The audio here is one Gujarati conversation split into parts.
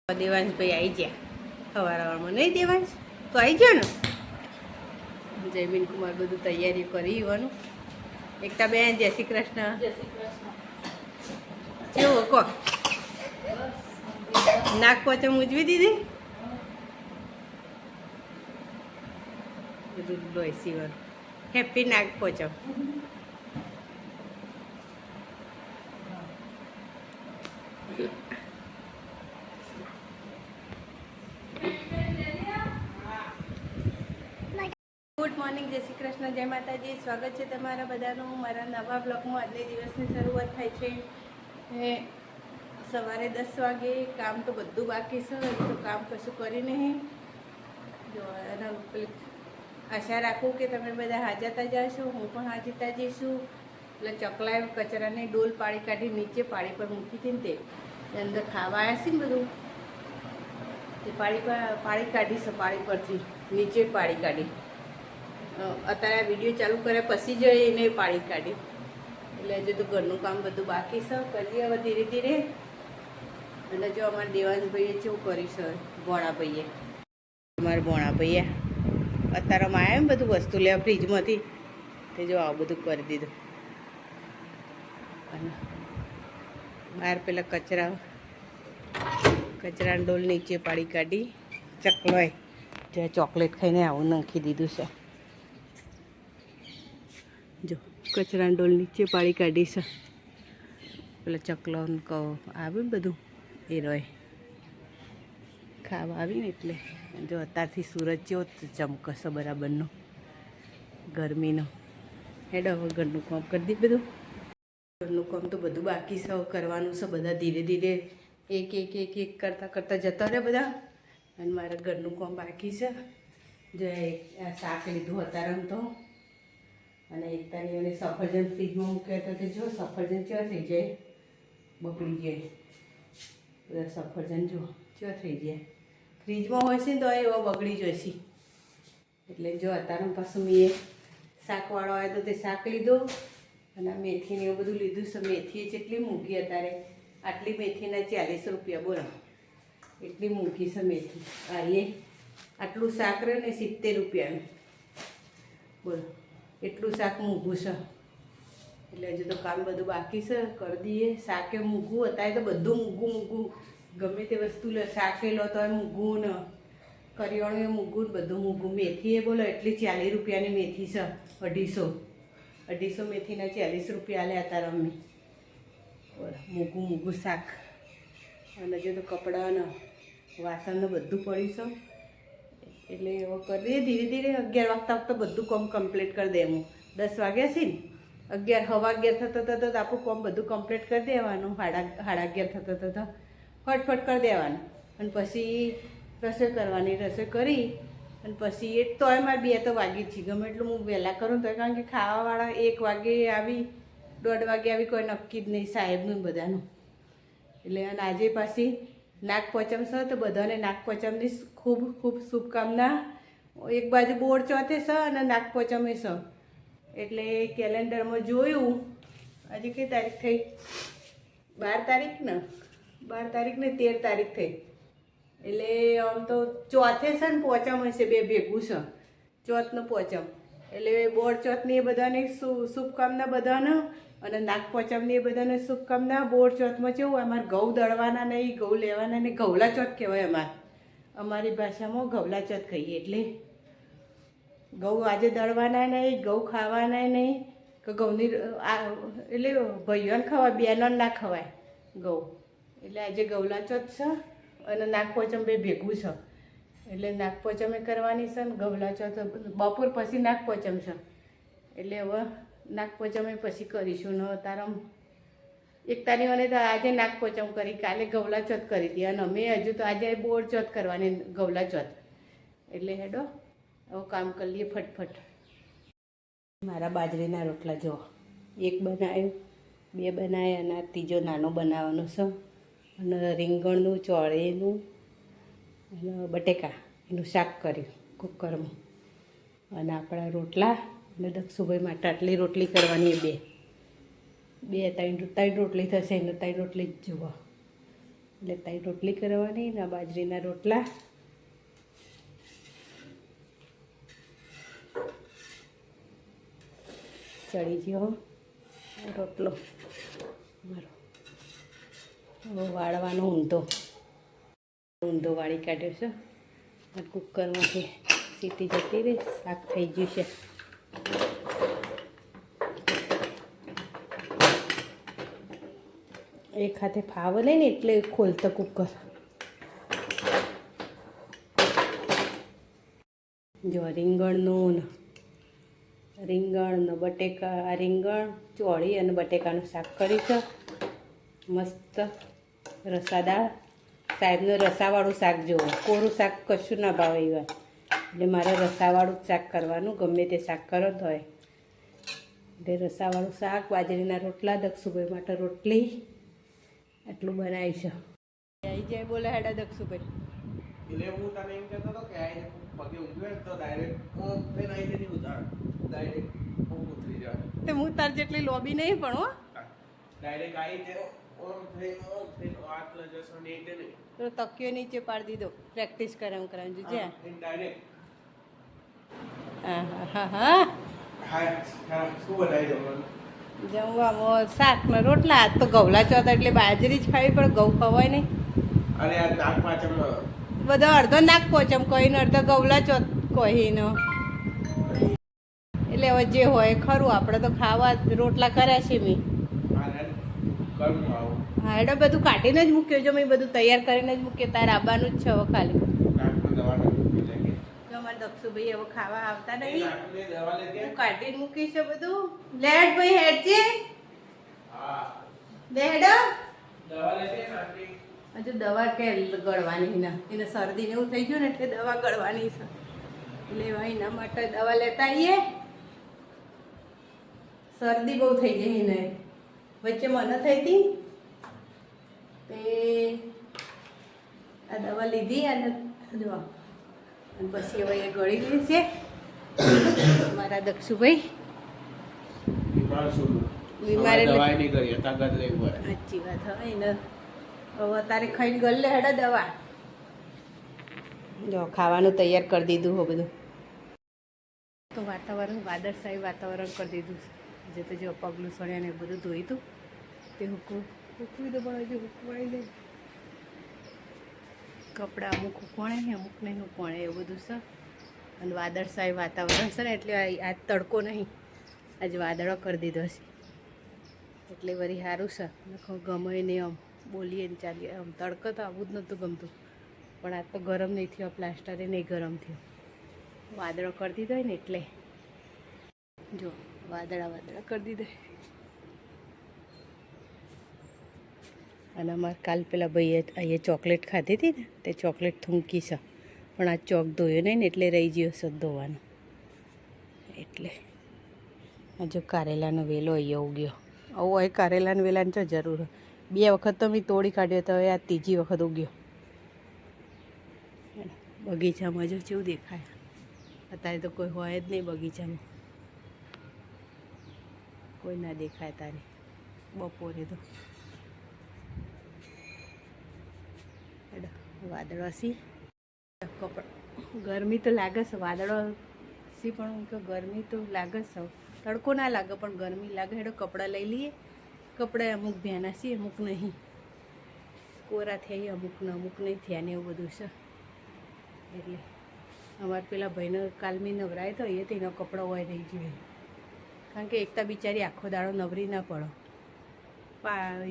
દેવાંશભાઈ આવી ગયા સવારમાં નહીં દેવાંશ તો આવી ગયો ને જયમીન કુમાર બધું તૈયારી કરી હોવાનું એકતા બેન જય શ્રી કૃષ્ણ કેવો કહો નાક પોચમ ઉજવી દીધી બધું લોહી હેપી નાક પોચમ ગુડ મોર્નિંગ જય શ્રી કૃષ્ણ જય માતાજી સ્વાગત છે તમારા બધાનું મારા નવા બ્લોગમાં આજને દિવસની શરૂઆત થાય છે સવારે 10 વાગે કામ તો બધું બાકી છે તો કામ કશું કરી નહીં જો આશા રાખું કે તમે બધા હાજરતા જશો હું પણ હાજરતા જઈશું એટલે ચકલા કચરાની ડોલ પાડી કાઢી નીચે પાડી પર મૂકી હતી ને તે અંદર ખાવા આવ્યા છે ને બધું તે પાડી કાઢીશ પાડી પરથી નીચે પાડી કાઢી અત્યારે આ વિડીયો ચાલુ કર્યા પછી જ એને પાડી કાઢી એટલે હજુ તો ઘરનું કામ બધું બાકી છે કરીએ હવે ધીરે ધીરે અને જો અમારા દેવાંશભાઈએ કેવું કર્યું છે ભોણાભાઈએ અમારા ભોણાભાઈએ અત્યારમાં આવ્યા ને બધું વસ્તુ લેવા ફ્રીજમાંથી તે જો આવું બધું કરી દીધું અને બહાર પેલા કચરાની ડોલ નીચે પાડી કાઢી ચકલોય જ્યાં ચોકલેટ ખાઈને આવું નાખી દીધું છે જો કચરાની ડોલ નીચે પાડી કાઢી છે પેલા ચકલો કહો આવ્યું બધું એ રોય ખાવા આવીને એટલે જો અત્યારથી સૂરજ જેવો ચમકશે બરાબરનો ગરમીનો હેડ હવે ઘરનું કામ કરી દે બધું ઘરનું કામ તો બધું બાકી છે કરવાનું છે બધા ધીરે ધીરે એક એક એક એક કરતાં કરતાં જતા રહે બધા અને મારા ઘરનું કામ બાકી છે જો શાક લીધું અત્યારે તો અને એકતાની અને સફરજન ફ્રીજમાં મૂક્યા હતા તે જો સફરજન ચા થઈ જાય બગડી જાય બધા સફરજન જો ચા થઈ જાય ફ્રીજમાં હોય છે ને તો એવો બગડી જશે એટલે જો અત્યારે પાછું મેં શાકવાળો આવ્યો તો તે શાક લીધો અને આ મેથીને એવું બધું લીધું છે મેથી જેટલી મૂકી અત્યારે આટલી મેથીના 40 રૂપિયા બોલો એટલી મૂકી છે મેથી એ આટલું શાક રહે ને 70 રૂપિયાનું બોલો એટલું શાક મૂઘું છે એટલે હજુ તો કામ બધું બાકી છે કરી દઈએ શાકે મૂઘું અત્યારે તો બધું મૂઘું ગમે તે વસ્તુ લે શાકે લો તો મૂઘું ને કરિયાણું મૂઘું બધું મૂઘું મેથી એ બોલો એટલી 40 રૂપિયાની મેથી છે 250 મેથીના 40 રૂપિયા લે અત્યારે અમે બોલો મૂઘું શાક અને હજુ તો કપડાં ને વાસણ ને બધું પડ્યું છે એટલે એવો કરી દઈએ ધીરે ધીરે 11 વાગતા બધું કામ કમ્પ્લીટ કરી દે હું 10 વાગ્યા છે ને 11 થતો આપણું કામ બધું કમ્પ્લીટ કરી દેવાનું 11:30 થતો ફટફટ કરી દેવાનું અને પછી રસોઈ કરવાની રસોઈ કરી અને પછી એ તોય મારે 2 તો વાગી છે ગમે એટલું હું વહેલા કરું તો કારણ કે ખાવાવાળા 1 વાગે આવી 1:30 વાગે આવી કોઈ નક્કી જ નહીં સાહેબનું બધાનું એટલે અને આજે પાછી નાગ પંચમ છે તો બધાને નાગ પંચમની ખૂબ ખૂબ શુભકામના એક બાજુ બોર ચોથે છે અને નાગ પંચમે છે એટલે કેલેન્ડરમાં જોયું આજે કઈ તારીખ થઈ 12 તારીખ ને 12 તારીખ ને 13 તારીખ થઈ એટલે આમ તો ચોથે છે ને પંચમ હશે બે ભેગું છે ચોથનું પંચમ એટલે બોર ચોથની એ બધાને શુભકામના બધાને અને નાગ પંચમની એ બધાને શુભકામના બોર ચોથમાં કેવું અમારે ઘઉં દળવાના નહીં ઘઉં લેવાના નહીં ઘઉલા ચોથ કહેવાય અમારી ભાષામાં ઘઉલા ચોથ કહીએ એટલે ઘઉં આજે દળવાના નહીં ઘઉં ખાવાના નહીં કે ઘઉંની એટલે ભાઈઓને ખવાય બહેનોને ના ખવાય ઘઉં એટલે આજે ગૌલા ચોથ છે અને નાગ પંચમ બે ભેગું છે એટલે નાગ પંચમે કરવાની છે ને ગૌલા ચોથ બપોર પછી નાગ પંચમ છે એટલે હવે નાગ પંચમે પછી કરીશું ને તારા એકતાની મને તો આજે નાગ પંચમ કરી કાલે ગૌલા ચોથ કરી હતી અને અમે હજુ તો આજે બોર ચોથ કરવાની ગૌલા ચોથ એટલે હેડો હવે કામ કરી લઈએ ફટફટ મારા બાજરીના રોટલા જો એક બનાવ્યો 2 બનાવ્યા અને આ ત્રીજો નાનો બનાવવાનો છે અને રીંગણનું ચોળીનું અને બટેકા એનું શાક કર્યું કુકરમાં અને આપણા રોટલા અને દક્ષુભાઈ માટે આટલી રોટલી કરવાની 2 3 રોટલી થશે એને 3 રોટલી જ જુઓ એટલે તાઈ રોટલી કરવાની ને બાજરીના રોટલા. ચડી ગયો રોટલો મારો. હવે વાળવાનો ઊંધો વાળી કાઢ્યો છે. કુકરમાંથી સીટી જતી રહી, શાક થઈ ગયું છે. એક હાથે ફાવે નહીં ને એટલે ખોલતો કુકર. જો રીંગણ ને બટેકા, રીંગણ ચોળી અને બટેકાનું શાક કર્યું છે મસ્ત. રસાદાળ સાહેબને રસાવાળું શાક જોવો, કોરું શાક કશું ના ભાવે એવા, એટલે મારે રસાવાળું જ શાક કરવાનું, ગમે તે શાક કરો તો હોય. એટલે રસાવાળું શાક, બાજરીના રોટલા, દક્ષુભાઈ માટે રોટલી, આટલું બનાવી છે. આવી જાય બોલે હેડા દક્ષુભાઈ. એટલે હું તને એમ કહેતો હતો કે આ પગે ઊંઘ્યો તો ડાયરેક્ટ પેન આવી જતી ઉતાર ડાયરેક્ટ ઊંઘ ઉતરી જાય. તે હું તાર જેટલી લોબી નહીં પણ હો, ડાયરેક્ટ આવી તે ઓમ થઈ હાથ લજસો ને એક ને તો તકિયો નીચે પાડી દીધો. પ્રેક્ટિસ કરે એમ કરાવજો છે. ડાયરેક્ટ હા હા હા હા. હા શું બનાવી જવાનું? જમવામાં શાક ને રોટલા. આજ તો ગવલા ચોથ એટલે બાજરી જ ખાવી પડે, ઘઉં ખવાય નહીં. અરે આ નાક પાછળ બધો અડધો નાક પોચમ કહીને અડધો ગવલા ચોથ કહીને. એટલે હવે જે હોય ખરું, આપણે તો ખાવા રોટલા કર્યા છે મેં. હા એટલે બધું કાઢીને જ મૂક્યો છે મેં, બધું તૈયાર કરીને જ મૂક્યો. તારે આવવાનું જ છે હવે ખાલી. અમારે દક્ષુભાઈ હવે ખાવા આવતા નહીં, હું કાઢીને મૂકી છે બધું. લેટ ભાઈ હેડ છે બેડો. હજુ દવા કે ગળવાની ના, એને શરદી ને એવું થઈ ગયું ને એટલે દવા ગળવાની છે. એટલે એના માટે દવા લેતા આવીએ. શરદી બહુ થઈ ગઈ એને, વચ્ચે મને થઈ હતી તે આ દવા લીધી અને દવા અને પછી હવે એ ગળી ગઈ છે મારા દક્ષુભાઈ. બીમાર સાચી વાત હોય ને. હવે તારે ખાઈને ગળ લે હેડા દવા. જો ખાવાનું તૈયાર કરી દીધું હો બધું. તો વાતાવરણ વાદળશાહી વાતાવરણ કરી દીધું છે. જે તો જો પગલું સળ્યા ને બધું ધોઈ હતું તે હૂકવી દો, પણ હજુ હૂકવાઈ જાય. કપડાં અમુક હૂકવાણે ને અમુક નહીં હૂકવાણે એવું બધું છે. અને વાદળશાહી વાતાવરણ છે ને એટલે આજ તડકો નહીં, આજે વાદળો કરી દીધો છે એટલે વળી સારું છે. ગમે નહીં આમ બોલીએ ને ચાલીએ. આમ તડકો તો આવું જ નહોતું ગમતું, પણ આજ તો ગરમ નહીં થયો, પ્લાસ્ટરે નહીં ગરમ થયો. વાદળો કરી દીધો હોય ને એટલે જો વાદળા કરી દીધો. અને અમારે કાલ પેલા ભાઈએ અહીંયા ચોકલેટ ખાધી હતી ને તે ચોકલેટ થૂંકી છે, પણ આ ચોક ધોયો નહીં ને એટલે રહી ગયો છે ધોવાનો. એટલે આ જો કારેલાનો વેલો અહીંયા ઉગ્યો. આવું હોય કારેલાનો વેલાની તો જરૂર. 2 વખત તો મેં તોડી કાઢ્યો તો હવે આ 3જી વખત ઉગ્યો. બગીચામાં જો કેવું દેખાય. અત્યારે તો કોઈ હોય જ નહીં બગીચામાં, કોઈ ના દેખાય તારે બપોરે તો. વાદળો સી કપડા ગરમી તો લાગે છે, વાદળો સી પણ હું તો ગરમી તો લાગે છે. તડકો ના લાગે પણ ગરમી લાગે. હેડો કપડાં લઈ લઈએ. કપડાં અમુક ભ્યાના છે અમુક નહીં, કોરા થયા અમુક નહીં થયા ને એવું બધું છે. એટલે અમારે પેલા ભાઈને કાલ મેં નવરાય તો એ તેનો કપડો હોય રહી જોઈએ, કારણ કે એકતા બિચારી આખો દાડો નવરી ના પડો.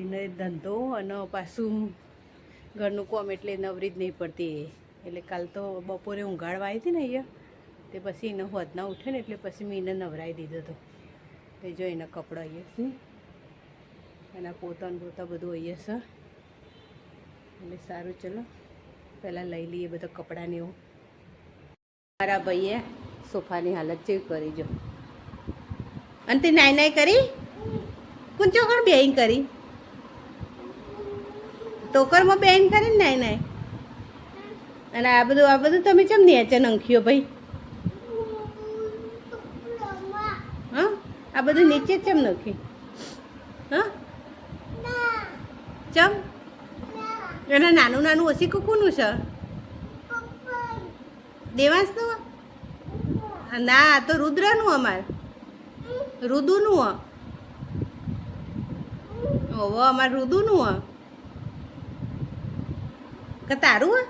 એને ધંધો અને પાછું ઘરનું કોમ એટલે નવરી જ નહીં પડતી. એટલે કાલ તો બપોરે ઊંઘાડવા આવી હતી ને અહીંયા, તે પછી એને હોદના ઉઠે ને એટલે પછી મેં એને નવરાવી દીધો હતો. તે જો એના કપડાં અહીંયા છે, એના પોતા બધું અહીંયા છે. એટલે સારું, ચલો પહેલાં લઈ લઈએ બધા કપડાંને એવું. મારા ભાઈએ સોફાની હાલત જેવી કરી જો. અને તે નાઈ કરી કુંચો કર બેન કરી ટોકરમાં બેન કરીને નાઈ. અને આ બધું તમે ચમ નેચે નંખ્યો ભાઈ? હા આ બધું નીચે ચમ નખી? હા ચમ એના નાનું નાનું ઓશીકું કોનું છે દેવાંશનું ના આ તો રુદ્રનું અમાર રુદુનું ઓવો અમાર રુદુનું કે તારું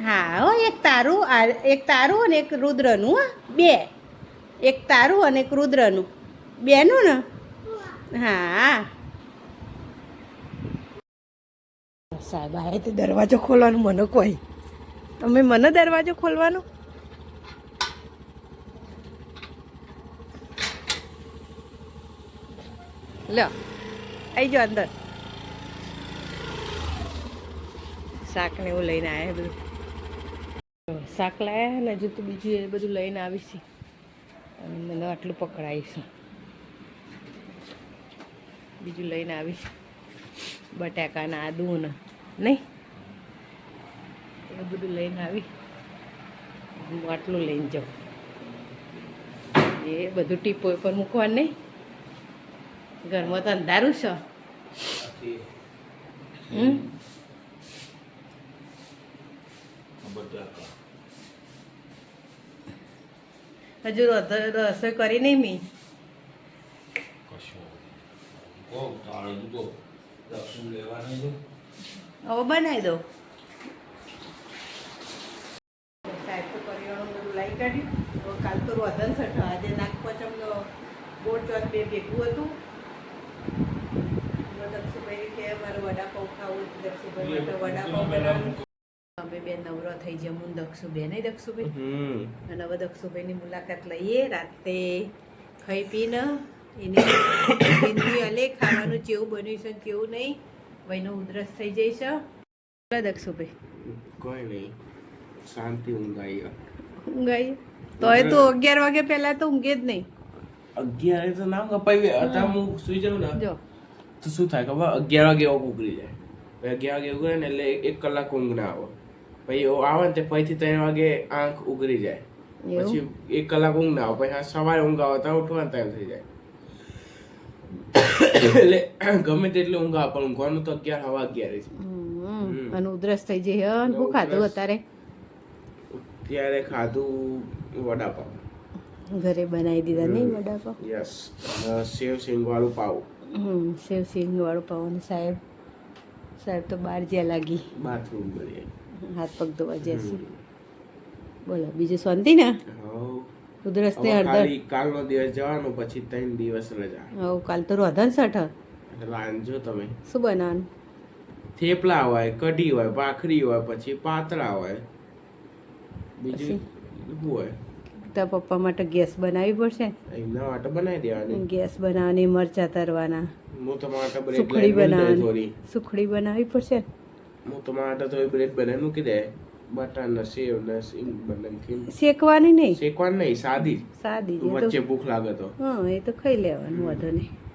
હા હો એક તારું અને એક રુદ્રનું બે એક તારું અને એક રુદ્રનું બેનું ને હા સાહેબ આ તે દરવાજો ખોલવાનું મને કોઈ તમે મને દરવાજો ખોલવાનો લો આવી જાઓ અંદર શાક ને એવું લઈને આવ્યા બધું શાક લાયા ને હજુ તો બીજું એ બધું લઈને આવીશ અને મને આટલું પકડાવીશું બીજું લઈને આવીશ બટાકાના આદુ ને નહીં એ બધું લઈને આવી હું આટલું લઈને જાઉં એ બધું ટીપો પર મૂકવાનું નહીં ઘરમાં તો અંધારું છે હજુ રસોઈ કરી નહીં મી હવે બનાવી દો સાહેબ તો કરિયાણું બધું લાવી કાઢ્યું કાલ તો વધન સઠ આજે નાગપંચમ ગોળ ચોથ બે ભેગું હતું દક્ષુભાઈ કે મારે વડાપાઉં ખાવું દક્ષુભાઈ માટે વડાપાઉં બનાવવાનું અમે બે નવરો થઈ જાય હું દક્ષુભાઈ નહીં દક્ષુભાઈ અને હવે દક્ષુભાઈની મુલાકાત લઈએ રાતે ખાઈ પીને એની બિંદી હલે ખાવાનું જેવું બન્યું છે કેવું નહીં ભાઈનો ઉધરસ થઈ જાય છે દક્ષુભાઈ કોઈ નહીં શાંતિ ઊંઘાઈ ઊંઘાઈ તોય તો 11 વાગે પહેલા તો ઊંઘે જ નહીં 11 તો ના કપાઈ અત્યારે હું સુઈ જાઉં ને જો તો શું થાય ખબર 11 વાગે ઉઘરી જાય પછી 11 વાગે ઉઘરે ને એટલે 1 કલાક ઊંઘ ના આવે પછી આવે ને તે ફરીથી 3 વાગે આંખ ઉઘરી જાય પછી 1 કલાક ઊંઘ ના આવે પછી સવારે ઊંઘ આવે તો ઉઠવાનો ટાઈમ થઈ જાય એટલે ગમે તેટલી ઊંઘ આવે પણ ઊંઘવાનું તો 11 સવા 11 છે અને ઉધરસ થઈ જાય શું ખાધું અત્યારે ખાધું વડાપાવ ઘરે બનાવી દીધા નહીં વડાપાવ યસ સેવ સિંગ વાળું પાવ સેવ સિંગ વાળું પાવ અને સાહેબ તો બહાર જ્યાં લાગી બાથરૂમ કરીએ હાથ પગ ધોવા જશે બોલો બીજું શાંતિ ને ઉધરસ ને હળદર કાલનો દિવસ જવાનું પછી 3 દિવસ રજા હવ કાલ તો રોધન સઠ રાંધજો તમે શું બનાવવાનું થેપલા હોય કઢી હોય ભાખરી હોય પછી પાતળા હોય બીજું શું હોય તાર પપ્પા માટે ગેસ બનાવવી પડશે એમના માટે બનાવી દેવાની ગેસ બનાવવાની મરચા તરવાના હું તમારા માટે બ્રેડ સુખડી બનાવવાની થોડી સુખડી બનાવવી પડશે હું તમારા માટે થોડી બ્રેડ બનાવી મૂકી દે બટર ને સેવ ને સિંગ બનાવી શેકવાની નહીં શેકવાની નહીં સાદી સાદી વચ્ચે ભૂખ લાગે તો હા એ તો ખાઈ લેવાનું વધુ નહીં